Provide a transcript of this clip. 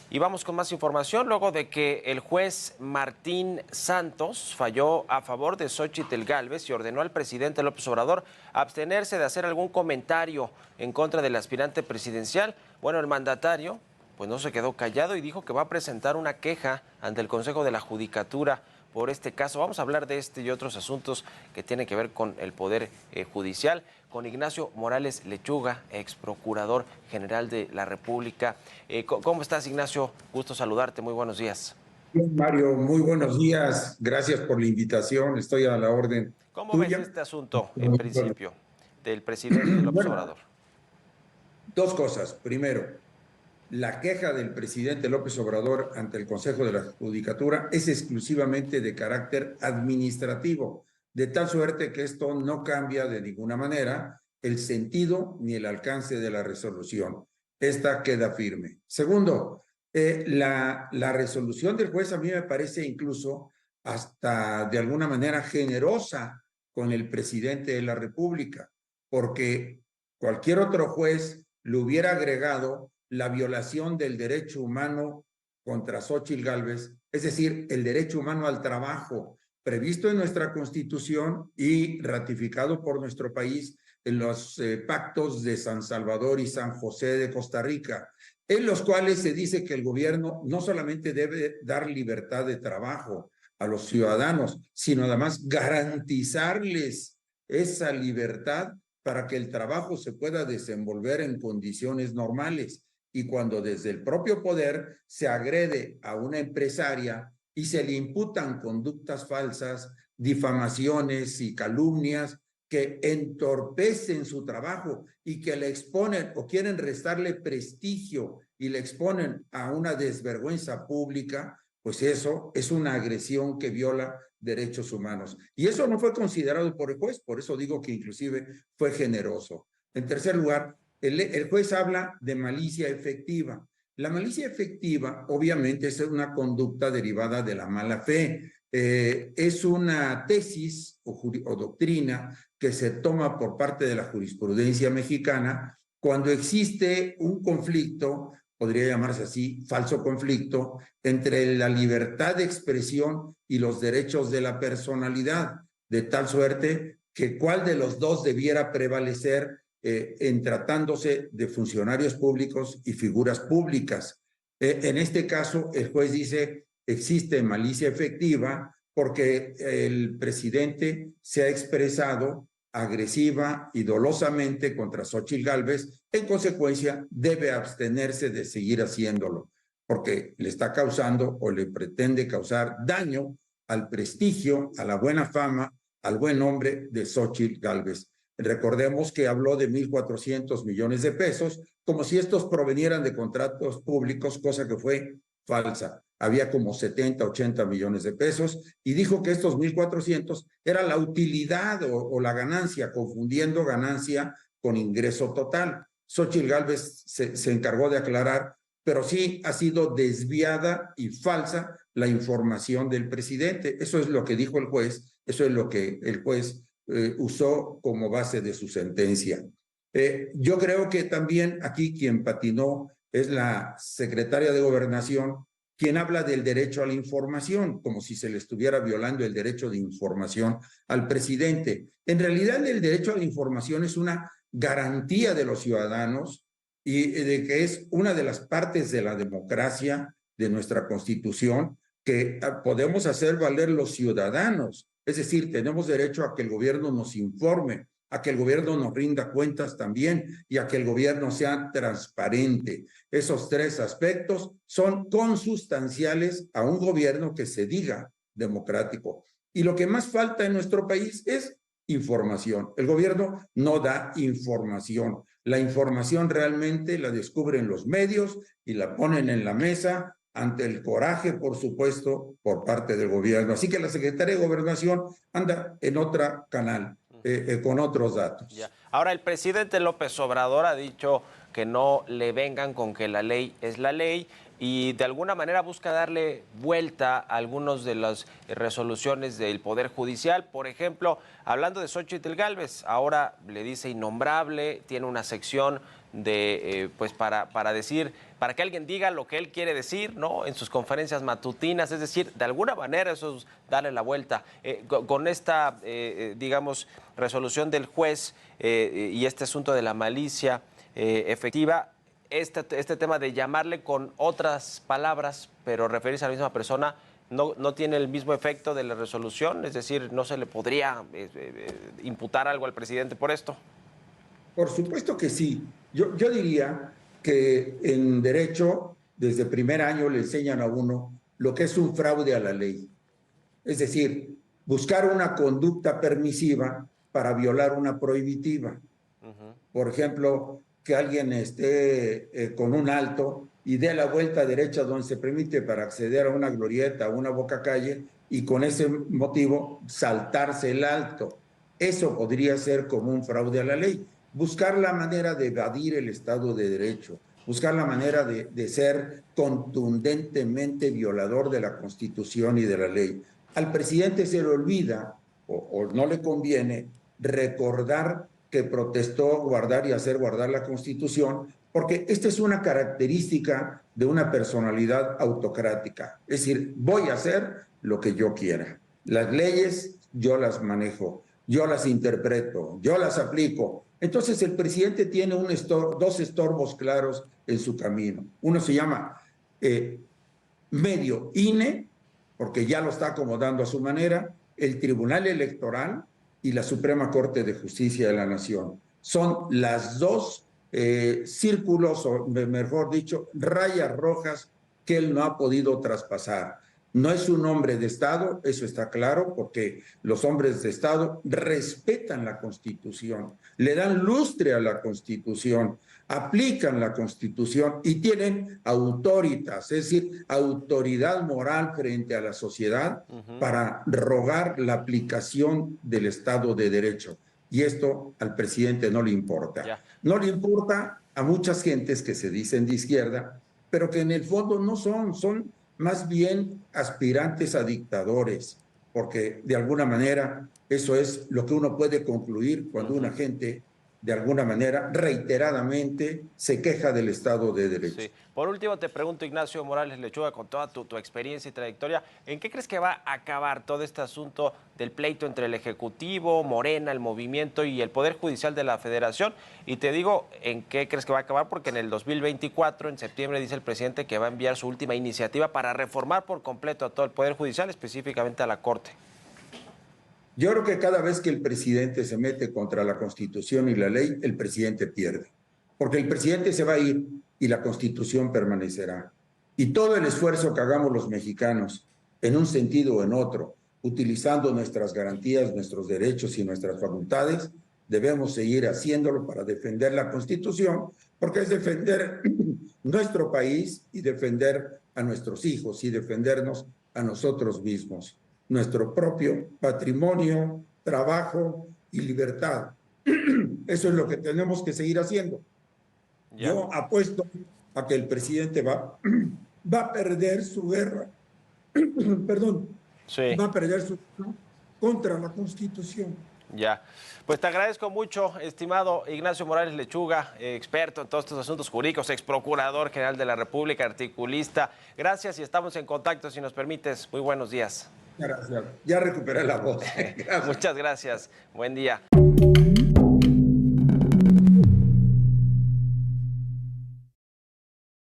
Y vamos con más información luego de que el juez Martín Santos falló a favor de Xóchitl Gálvez y ordenó al presidente López Obrador abstenerse de hacer algún comentario en contra del aspirante presidencial. Bueno, el mandatario pues no se quedó callado y dijo que va a presentar una queja ante el Consejo de la Judicatura por este caso. Vamos a hablar de este y otros asuntos que tienen que ver con el Poder Judicial, con Ignacio Morales Lechuga, ex procurador general de la República. ¿Cómo estás, Ignacio? Gusto saludarte, muy buenos días. Bien, Mario, muy buenos días. Gracias por la invitación. Estoy a la orden ¿Cómo ves tuya. este asunto, en principio, del presidente López Bueno, Obrador? dos cosas. Primero, la queja del presidente López Obrador ante el Consejo de la Judicatura es exclusivamente de carácter administrativo, de tal suerte que esto no cambia de ninguna manera el sentido ni el alcance de la resolución. Esta queda firme. Segundo, la resolución del juez a mí me parece incluso hasta de alguna manera generosa con el presidente de la República, porque cualquier otro juez le hubiera agregado la violación del derecho humano contra Xóchitl Gálvez, es decir, el derecho humano al trabajo previsto en nuestra Constitución y ratificado por nuestro país en los pactos de San Salvador y San José de Costa Rica, en los cuales se dice que el gobierno no solamente debe dar libertad de trabajo a los ciudadanos, sino además garantizarles esa libertad para que el trabajo se pueda desenvolver en condiciones normales. Y cuando desde el propio poder se agrede a una empresaria y se le imputan conductas falsas, difamaciones y calumnias que entorpecen su trabajo y que le exponen o quieren restarle prestigio y le exponen a una desvergüenza pública, pues eso es una agresión que viola derechos humanos. Y eso no fue considerado por el juez, por eso digo que inclusive fue generoso. En tercer lugar, el juez habla de malicia efectiva. La malicia efectiva, obviamente, es una conducta derivada de la mala fe. Es una tesis o doctrina que se toma por parte de la jurisprudencia mexicana cuando existe un conflicto, podría llamarse así, falso conflicto, entre la libertad de expresión y los derechos de la personalidad, de tal suerte que cuál de los dos debiera prevalecer en tratándose de funcionarios públicos y figuras públicas. En este caso, el juez dice, existe malicia efectiva porque el presidente se ha expresado agresiva y dolosamente contra Xóchitl Gálvez, en consecuencia debe abstenerse de seguir haciéndolo, porque le está causando o le pretende causar daño al prestigio, a la buena fama, al buen nombre de Xóchitl Gálvez. Recordemos que habló de 1.400 millones de pesos, como si estos provenieran de contratos públicos, cosa que fue falsa. Había como 70, 80 millones de pesos y dijo que estos 1.400 era la utilidad o la ganancia, confundiendo ganancia con ingreso total. Xóchitl Gálvez se encargó de aclarar, pero sí ha sido desviada y falsa la información del presidente. Eso es lo que dijo el juez, eso es lo que el juez usó como base de su sentencia. Yo creo que también aquí quien patinó es la secretaria de Gobernación, quien habla del derecho a la información, como si se le estuviera violando el derecho de información al presidente. En realidad, el derecho a la información es una garantía de los ciudadanos y de que es una de las partes de la democracia de nuestra Constitución que podemos hacer valer los ciudadanos. Es decir, tenemos derecho a que el gobierno nos informe, a que el gobierno nos rinda cuentas también y a que el gobierno sea transparente. Esos tres aspectos son consustanciales a un gobierno que se diga democrático. Y lo que más falta en nuestro país es información. El gobierno no da información. La información realmente la descubren los medios y la ponen en la mesa ante el coraje, por supuesto, por parte del gobierno. Así que la Secretaría de Gobernación anda en otro canal, con otros Ya. datos. Ahora, el presidente López Obrador ha dicho que no le vengan con que la ley es la ley y de alguna manera busca darle vuelta a algunas de las resoluciones del Poder Judicial. Por ejemplo, hablando de Xóchitl Gálvez, ahora le dice innombrable, tiene una sección de, pues para decir para que alguien diga lo que él quiere decir, ¿no? En sus conferencias matutinas, es decir, de alguna manera eso es darle la vuelta. Con esta, digamos, resolución del juez y este asunto de la malicia efectiva, este tema de llamarle con otras palabras, pero referirse a la misma persona, no tiene el mismo efecto de la resolución, es decir, no se le podría imputar algo al presidente por esto. Por supuesto que sí. Yo diría que en derecho, desde primer año le enseñan a uno lo que es un fraude a la ley. Es decir, buscar una conducta permisiva para violar una prohibitiva. Por ejemplo, que alguien esté con un alto y dé la vuelta derecha donde se permite para acceder a una glorieta, a una bocacalle, y con ese motivo saltarse el alto. Eso podría ser como un fraude a la ley. Buscar la manera de evadir el Estado de Derecho, buscar la manera de ser contundentemente violador de la Constitución y de la ley. Al presidente se le olvida o no le conviene recordar que protestó guardar y hacer guardar la Constitución, porque esta es una característica de una personalidad autocrática. Es decir, voy a hacer lo que yo quiera. Las leyes yo las manejo, yo las interpreto, yo las aplico. Entonces el presidente tiene dos estorbos claros en su camino. Uno se llama medio INE, porque ya lo está acomodando a su manera, el Tribunal Electoral y la Suprema Corte de Justicia de la Nación. Son las dos círculos, o mejor dicho, rayas rojas que él no ha podido traspasar. No es un hombre de Estado, eso está claro, porque los hombres de Estado respetan la Constitución, le dan lustre a la Constitución, aplican la Constitución y tienen autoritas, es decir, autoridad moral frente a la sociedad para rogar la aplicación del Estado de Derecho. Y esto al presidente no le importa. Ya. No le importa a muchas gentes que se dicen de izquierda, pero que en el fondo no son más bien aspirantes a dictadores, porque de alguna manera eso es lo que uno puede concluir cuando una gente de alguna manera reiteradamente se queja del Estado de Derecho. Sí. Por último, te pregunto, Ignacio Morales Lechuga, con toda tu experiencia y trayectoria, ¿en qué crees que va a acabar todo este asunto del pleito entre el Ejecutivo, Morena, el Movimiento y el Poder Judicial de la Federación? Y te digo, ¿en qué crees que va a acabar? Porque en el 2024, en septiembre, dice el presidente que va a enviar su última iniciativa para reformar por completo a todo el Poder Judicial, específicamente a la Corte. Yo creo que cada vez que el presidente se mete contra la Constitución y la ley, el presidente pierde. Porque el presidente se va a ir y la Constitución permanecerá. Y todo el esfuerzo que hagamos los mexicanos, en un sentido o en otro, utilizando nuestras garantías, nuestros derechos y nuestras facultades, debemos seguir haciéndolo para defender la Constitución, porque es defender nuestro país y defender a nuestros hijos y defendernos a nosotros mismos, nuestro propio patrimonio, trabajo y libertad. Eso es lo que tenemos que seguir haciendo. Ya. Yo apuesto a que el presidente va a perder su guerra, perdón, sí. Va a perder su guerra contra la Constitución. Ya, pues te agradezco mucho, estimado Ignacio Morales Lechuga, experto en todos estos asuntos jurídicos, ex procurador general de la República, articulista. Gracias y estamos en contacto, si nos permites. Muy buenos días. Gracias. Ya recuperé la voz. Muchas gracias. Buen día.